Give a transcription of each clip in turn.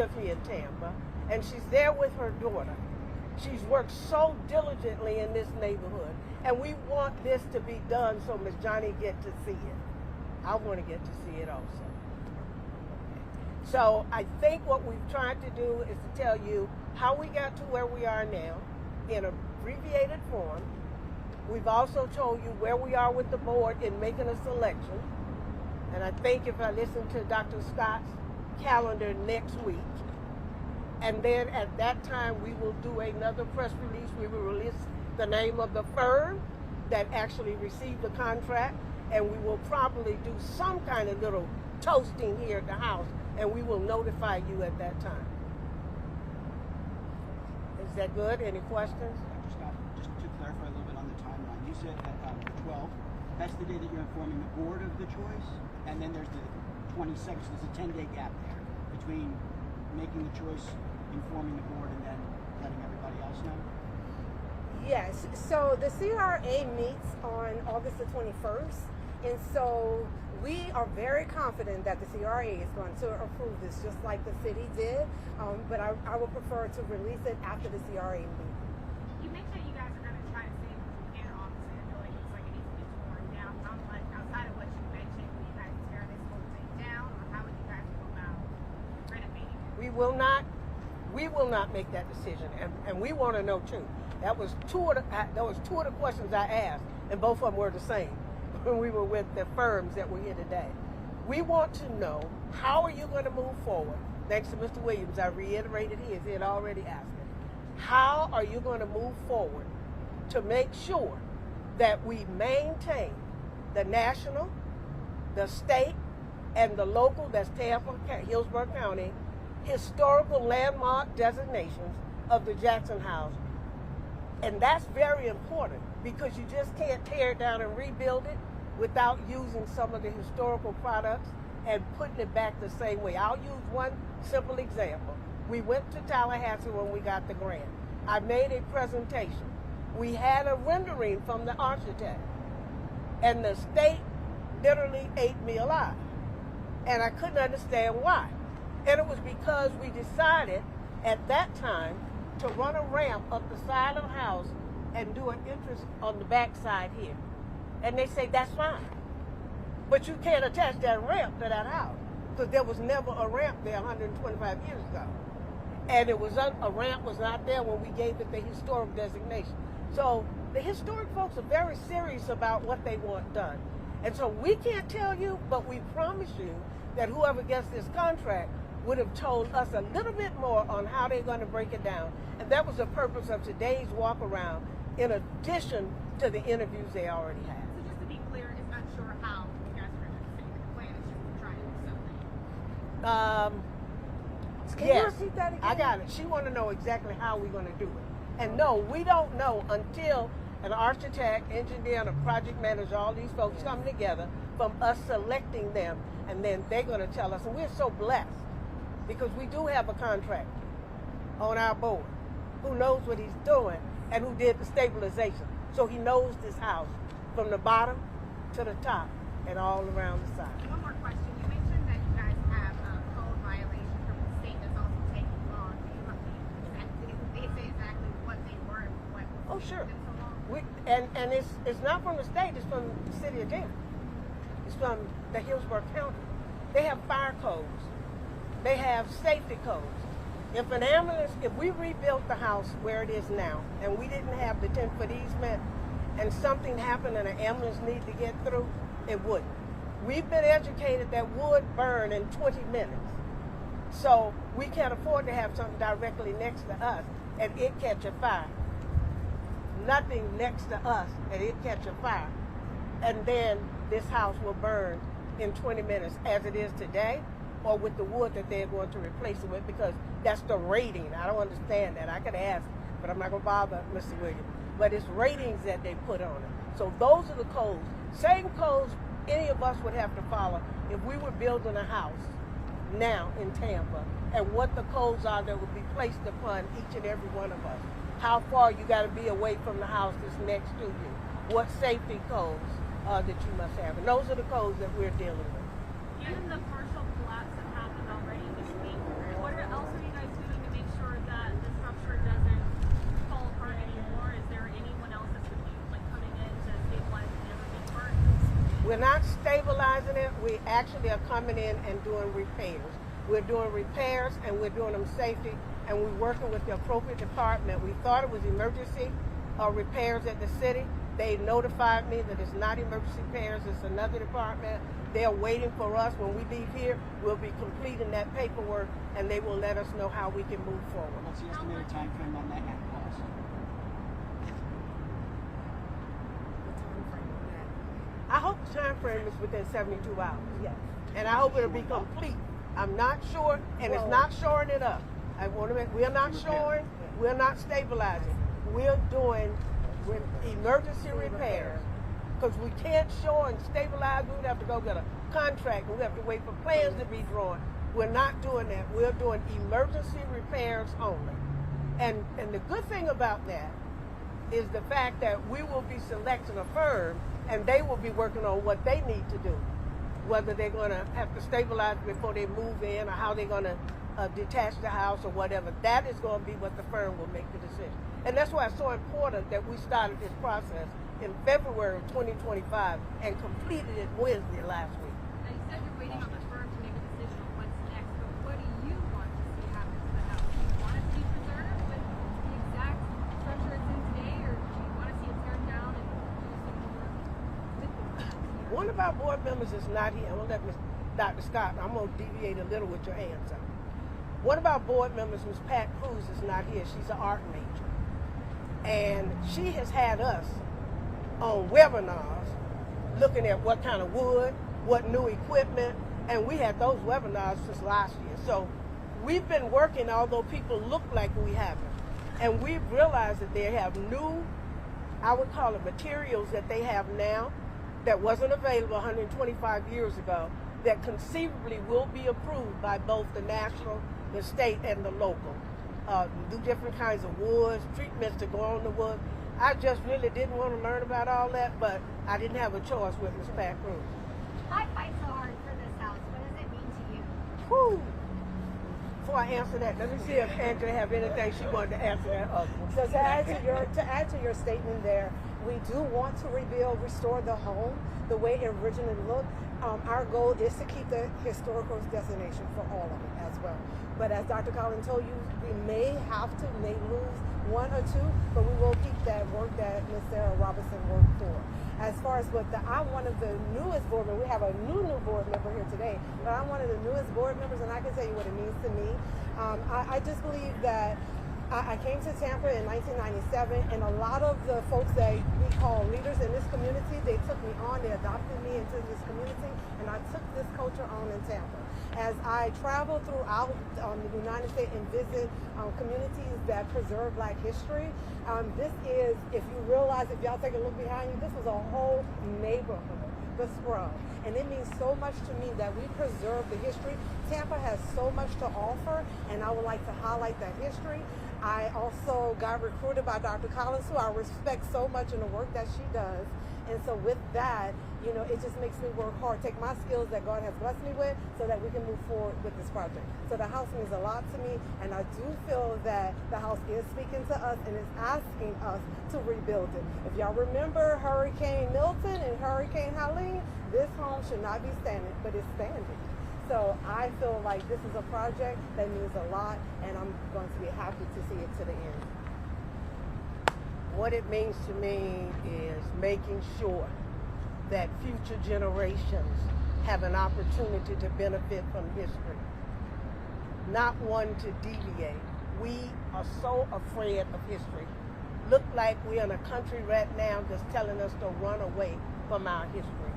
with me in Tampa, and she's there with her daughter. She's worked so diligently in this neighborhood, and we want this to be done so Miss Johnny get to see it. I want to get to see it also. So I think what we've tried to do is to tell you how we got to where we are now in abbreviated form. We've also told you where we are with the board in making a selection. And I think if I listen to Dr. Scott's calendar next week, and then at that time we will do another press release. We will release the name of the firm that actually received the contract, and we will probably do some kind of little toasting here at the house, and we will notify you at that time. Is that good? Any questions? Dr. Scott, just to clarify a little bit on the timeline, you said that the 12th, that's the day that you're informing the board of the choice, and then there's the 26th, there's a 10-day gap there between making the choice, informing the board, and then letting everybody else know? Yes, so the CRA meets on August the 21st, and so we are very confident that the CRA is going to approve this just like the city did, but I would prefer to release it after the CRA meeting. You mentioned you guys are going to try to save what you can off the city building. Looks like it needs to be torn down. Like outside of what you mentioned, will you guys tear this whole thing down, or how would you guys go about renovating it? We will not make that decision, and we want to know too. That was two of the questions I asked, and both of them were the same when we were with the firms that were here today. We want to know, how are you going to move forward? Thanks to Mr. Williams, I reiterated his. He had already asked it. How are you going to move forward to make sure that we maintain the national, the state, and the local, that's Tampa, Hillsborough County, historical landmark designations of the Jackson House? And that's very important, because you just can't tear it down and rebuild it without using some of the historical products and putting it back the same way. I'll use one simple example. We went to Tallahassee when we got the grant. I made a presentation. We had a rendering from the architect, and the state literally ate me alive. And I couldn't understand why. And it was because we decided at that time to run a ramp up the side of the house and do an entrance on the back side here. And they say, that's fine. But you can't attach that ramp to that house, because there was never a ramp there 125 years ago. And it was a ramp was not there when we gave it the historic designation. So the historic folks are very serious about what they want done. And so we can't tell you, but we promise you that whoever gets this contract would have told us a little bit more on how they're going to break it down. And that was the purpose of today's walk around, in addition to the interviews they already had. So just to be clear, it's not sure how you guys are going to figure the plan. It's just trying to do something. Can Yes, you repeat that again? I got it. She want to know exactly how we're going to do it. And no, we don't know until an architect, engineer, and a project manager, all these folks come together from us selecting them, and then they're going to tell us. And we're so blessed, because we do have a contractor on our board who knows what he's doing and who did the stabilization. So he knows this house from the bottom to the top and all around the side. One more question. You mentioned that you guys have a code violation from the state that's also taking long. Did they say exactly what they were and what Oh, sure. took so long? And it's not from the state, it's from the city of Tampa. It's from the Hillsborough County. They have fire codes. They have safety codes. If we rebuilt the house where it is now, and we didn't have the 10-foot easement, and something happened and an ambulance needed to get through, it wouldn't. We've been educated that wood burn in 20 minutes. So we can't afford to have something directly next to us and it catch a fire. Nothing next to us and it catch a fire. And then this house will burn in 20 minutes as it is today, or with the wood that they're going to replace it with, because that's the rating. I don't understand that. I could ask, but I'm not going to bother Mr. Williams. But it's ratings that they put on it. So those are the codes. Same codes any of us would have to follow if we were building a house now in Tampa, and what the codes are that would be placed upon each and every one of us. How far you got to be away from the house that's next to you. What safety codes that you must have. And those are the codes that we're dealing with. Given the partial collapse that happened already this week, what else are you We're not stabilizing it. We actually are coming in and doing repairs. We're doing repairs and we're doing them safety, and we're working with the appropriate department. We thought it was emergency repairs at the city. They notified me that it's not emergency repairs, it's another department. They're waiting for us. When we leave here, we'll be completing that paperwork and they will let us know how we can move forward. What's the estimated time frame on that cost? I hope the time frame is within 72 hours. Yes. And I hope it'll be complete. I'm not sure, and it's not shoring it up. I want to make, we're not shoring, we're not stabilizing. We're doing emergency repairs. Because we can't shore and stabilize, we would have to go get a contract, and we have to wait for plans to be drawn. We're not doing that. We're doing emergency repairs only. And the good thing about that is the fact that we will be selecting a firm and they will be working on what they need to do. Whether they're going to have to stabilize before they move in or how they're going to detach the house or whatever. That is going to be what the firm will make the decision. And that's why it's so important that we started this process in February of 2025 and completed it Wednesday last week. Now, you said you're waiting on the firm to make a decision on what's next, but what do you want to see happen to the house? Do you want it to be preserved with the exact structure it's in today, or do you want to see it teared down and do some more with the house? One of our board members is not here. I'm going to let Dr. Scott, I'm going to deviate a little with your answer. One of our board members, Ms. Pat Cruz, is not here. She's an art major. And she has had us on webinars looking at what kind of wood, what new equipment, and we had those webinars since last year. So we've been working, although people look like we haven't. And we've realized that they have new, I would call it materials that they have now that wasn't available 125 years ago, that conceivably will be approved by both the national, the state, and the local. Do different kinds of woods, treatments to go on the wood. I just really didn't want to learn about all that, but I didn't have a choice with Ms. Pat Cruz. I fight so hard for this house. What does it mean to you? Whew. Before I answer that, let me see if Angela have anything she wanted to answer that other one. So to add to your statement there, we do want to rebuild, restore the home the way it originally looked. Our goal is to keep the historical destination for all of it as well. But as Dr. Collins told you, we may lose one or two, but we will keep that work that Ms. Sarah Robinson worked for. As far as I'm one of the newest board members. We have a new board member here today, but I'm one of the newest board members, and I can tell you what it means to me. I just believe that I came to Tampa in 1997, and a lot of the folks that we call leaders in this community, they took me on, they adopted me into this community, and I took this culture on in Tampa. As I travel throughout the United States and visit communities that preserve Black history, this is, if you realize, if y'all take a look behind you, this was a whole neighborhood, the Scrub. And it means so much to me that we preserve the history. Tampa has so much to offer, and I would like to highlight that history. I also got recruited by Dr. Collins, who I respect so much in the work that she does. And so with that, you know, it just makes me work hard, take my skills that God has blessed me with so that we can move forward with this project. So the house means a lot to me, and I do feel that the house is speaking to us and is asking us to rebuild it. If y'all remember Hurricane Milton and Hurricane Helene, this home should not be standing, but it's standing. So I feel like this is a project that means a lot, and I'm going to be happy to see it to the end. What it means to me is making sure that future generations have an opportunity to benefit from history, not one to deviate. We are so afraid of history. Look like we're in a country right now that's telling us to run away from our history.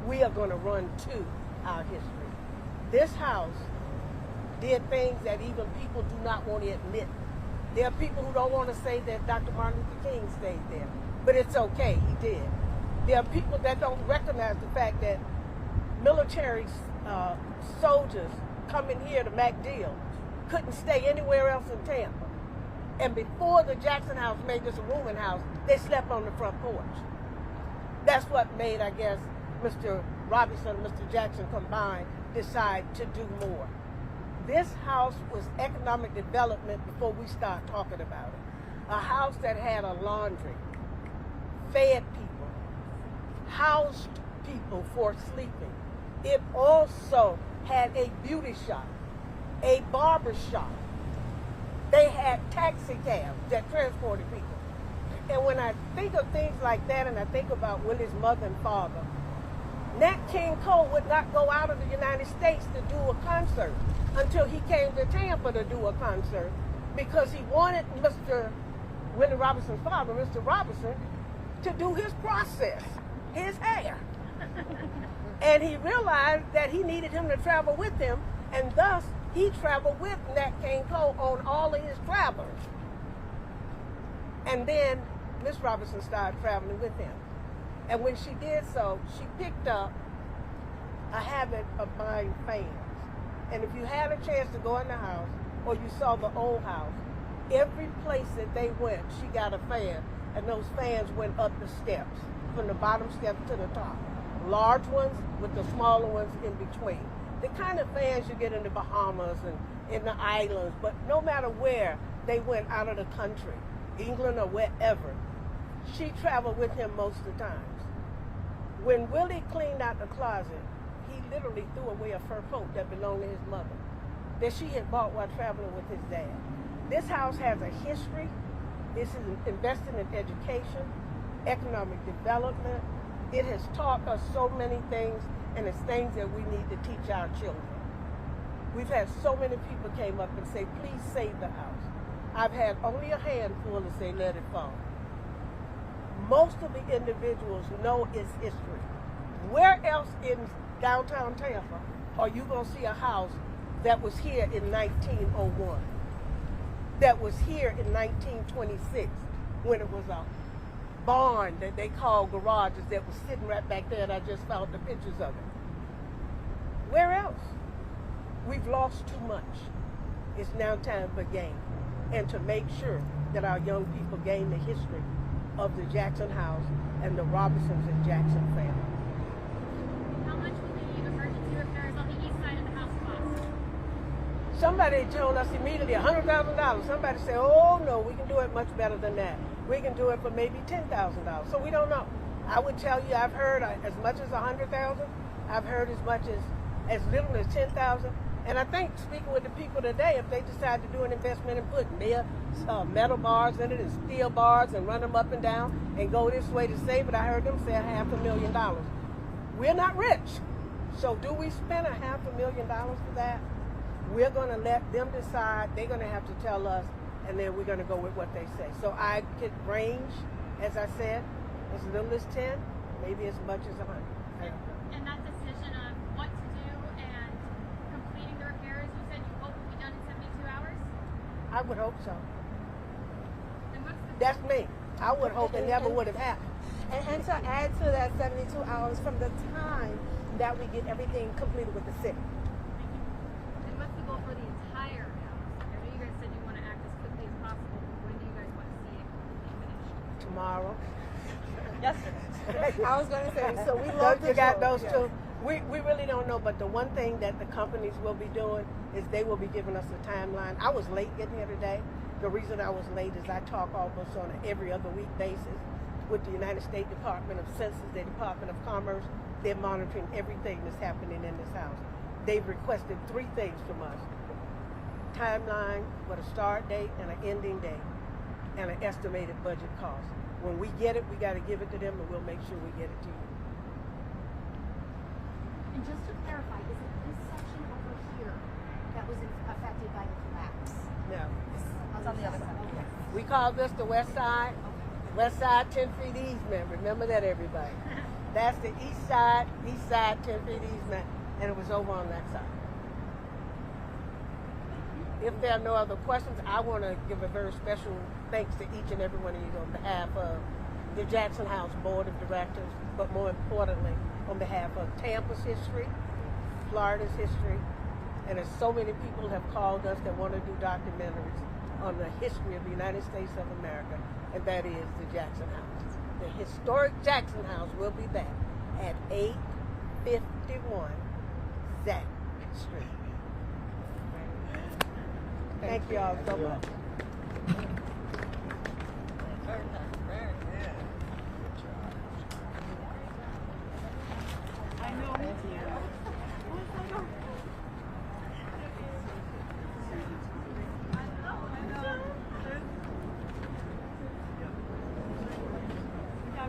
We are going to run to our history. This house did things that even people do not want to admit. There are people who don't want to say that Dr. Martin Luther King stayed there, but it's okay, he did. There are people that don't recognize the fact that military soldiers coming here to MacDill couldn't stay anywhere else in Tampa. And before the Jackson House made this a rooming house, they slept on the front porch. That's what made, I guess, Mr. Robinson and Mr. Jackson combined decide to do more. This house was economic development before we start talking about it. A house that had a laundry, fed people, housed people for sleeping. It also had a beauty shop, a barber shop. They had taxi cabs that transported people. And when I think of things like that, and I think about Willie's mother and father, Nat King Cole would not go out of the United States to do a concert until he came to Tampa to do a concert, because he wanted Mr. Willie Robinson's father, Mr. Robinson, to do his process, his hair. And he realized that he needed him to travel with him, and thus he traveled with Nat King Cole on all of his travels. And then Miss Robinson started traveling with him. And when she did so, she picked up a habit of buying fans. And if you had a chance to go in the house, or you saw the old house, every place that they went, she got a fan. And those fans went up the steps, from the bottom steps to the top. Large ones with the smaller ones in between. The kind of fans you get in the Bahamas and in the islands, but no matter where they went out of the country, England or wherever, she traveled with him most of the times. When Willie cleaned out the closet, he literally threw away a fur coat that belonged to his mother, that she had bought while traveling with his dad. This house has a history. This is investing in education, economic development. It has taught us so many things, and it's things that we need to teach our children. We've had so many people came up and say, please save the house. I've had only a handful to say, let it fall. Most of the individuals know its history. Where else in downtown Tampa are you going to see a house that was here in 1901? That was here in 1926, when it was a barn that they called garages that was sitting right back there, and I just found the pictures of it. Where else? We've lost too much. It's now time for gain, and to make sure that our young people gain the history of the Jackson House and the Robinsons and Jackson family. How much will the emergency repairs on the east side of the house cost? Somebody told us immediately $100,000. Somebody said, oh no, we can do it much better than that. We can do it for maybe $10,000. So we don't know. I would tell you, I've heard as much as $100,000. I've heard as much as little as $10,000. And I think, speaking with the people today, if they decide to do an investment and put metal bars in it and steel bars and run them up and down and go this way to save it, I heard them say $500,000. We're not rich. So do we spend $500,000 for that? We're going to let them decide. They're going to have to tell us, and then we're going to go with what they say. So I could range, as I said, as little as 10, maybe as much as 100. And that decision of what to do and completing the repairs, you said you hope will be done in 72 hours? I would hope so. Then what's the That's me. I would hope it never would have happened. And to add to that 72 hours from the time that we get everything completed with the city. And what's the goal for the entire house? I know you guys said you want to act as quickly as possible, but when do you guys want to see it finished? Tomorrow. I was going to say, so we love You got those yes. two. We really don't know, but the one thing that the companies will be doing is they will be giving us a timeline. I was late getting here today. The reason I was late is I talk almost on an every other week basis with the United States Department of Census, the Department of Commerce. They're monitoring everything that's happening in this house. They've requested 3 things from us: timeline with a start date and an ending date, and an estimated budget cost. When we get it, we got to give it to them, and we'll make sure we get it to you. And just to clarify, is it this section over here that was affected by the collapse? No. It's on the other side. Okay. We call this the west side. West side, 10 feet easement. Remember that, everybody. That's the east side, 10 feet easement, and it was over on that side. If there are no other questions, I want to give a very special thanks to each and every one of you on behalf of the Jackson House Board of Directors, but more importantly, on behalf of Tampa's history, Florida's history, and there's so many people have called us that want to do documentaries on the history of the United States of America, and that is the Jackson House. The historic Jackson House will be back at 851 Zack Street. Thank you all so much. Very good.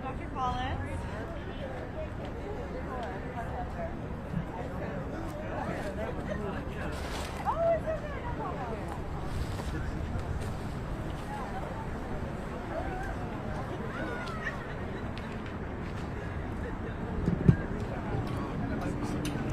Dr. Collins.